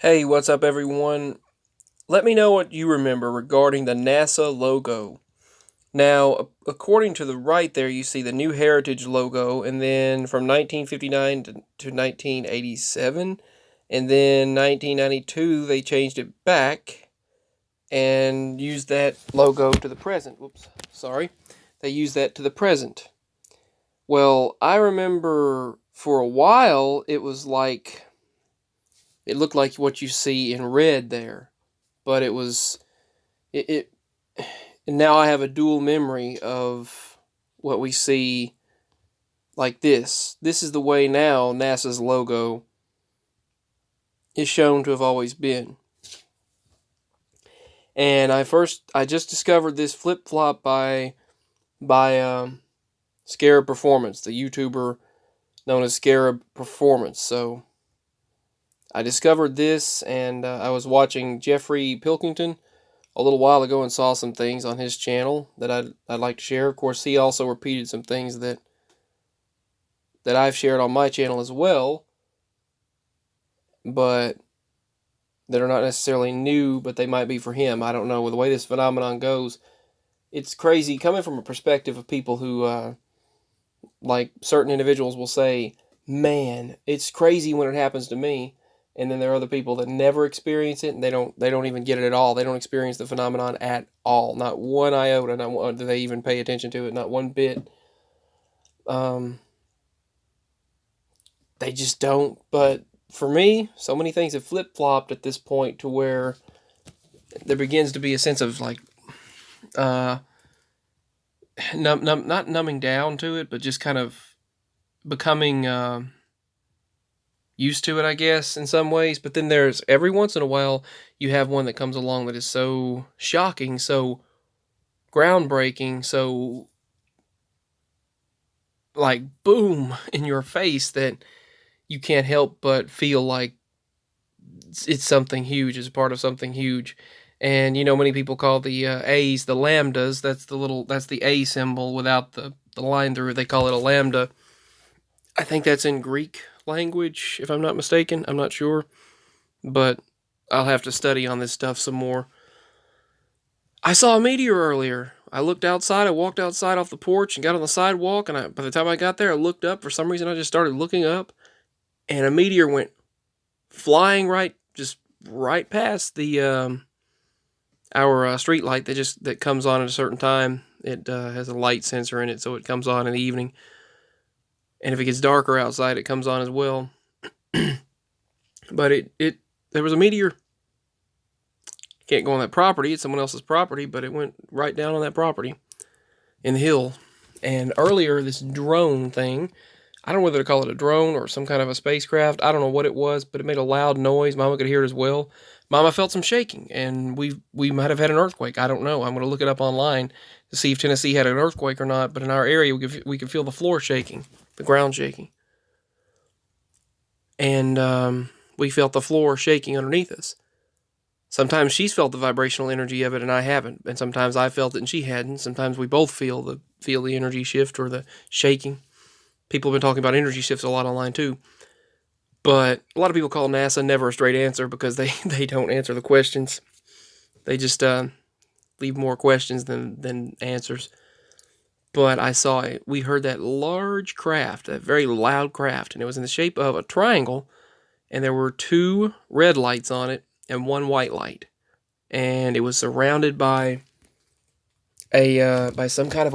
Hey, what's up, everyone? Let me know what you remember regarding the NASA logo. Now, according to the right there, you see the New Heritage logo, and then from 1959 to 1987, and then 1992, they changed it back and used that logo to the present. Whoops, sorry. They used that to the present. Well, I remember for a while, it looked like what you see in red there, but it and now I have a dual memory of what we see like this. This is the way now NASA's logo is shown to have always been. And I just discovered this flip flop by Scarab Performance, the YouTuber known as Scarab Performance. So I discovered this, and I was watching Jeffrey Pilkington a little while ago and saw some things on his channel that I'd like to share. Of course, he also repeated some things that I've shared on my channel as well, but that are not necessarily new, but they might be for him. I don't know. With the way this phenomenon goes, it's crazy coming from a perspective of people who, like certain individuals will say, man, it's crazy when it happens to me. And then there are other people that never experience it, and they don't even get it at all. They don't experience the phenomenon at all. Not one iota. Not one, do they even pay attention to it? Not one bit. Um, they just don't. But for me, so many things have flip flopped at this point to where there begins to be a sense of like, uh, not numbing down to it, but just kind of becoming used to it, I guess, in some ways. But then there's every once in a while you have one that comes along that is so shocking, so groundbreaking, so like boom in your face that you can't help but feel like it's something huge, it's a part of something huge. And many people call the A's the lambdas. That's the A symbol without the line through it. They call it a lambda. I think that's in Greek language, if I'm not mistaken. I'm not sure, but I'll have to study on this stuff some more. I saw a meteor earlier. I looked outside. I walked outside off the porch and got on the sidewalk. And by the time I got there, I looked up. For some reason, I just started looking up, and a meteor went flying just right past the our street light that comes on at a certain time. It has a light sensor in it, so it comes on in the evening. And if it gets darker outside, it comes on as well. But there was a meteor. Can't go on that property. It's someone else's property, but it went right down on that property in the hill. And earlier, this drone thing, I don't know whether to call it a drone or some kind of a spacecraft. I don't know what it was, but it made a loud noise. Mama could hear it as well. Mama felt some shaking, and we might have had an earthquake. I don't know. I'm going to look it up online to see if Tennessee had an earthquake or not. But in our area, we could feel the floor shaking, the ground shaking, and we felt the floor shaking underneath us. Sometimes she's felt the vibrational energy of it and I haven't, and sometimes I felt it and she hadn't. Sometimes we both feel the energy shift or the shaking. People have been talking about energy shifts a lot online too. But a lot of people call NASA never a straight answer because they don't answer the questions. They just leave more questions than answers. But I saw it. We heard that large craft, that very loud craft, and it was in the shape of a triangle, and there were two red lights on it and one white light. And it was surrounded by by some kind of a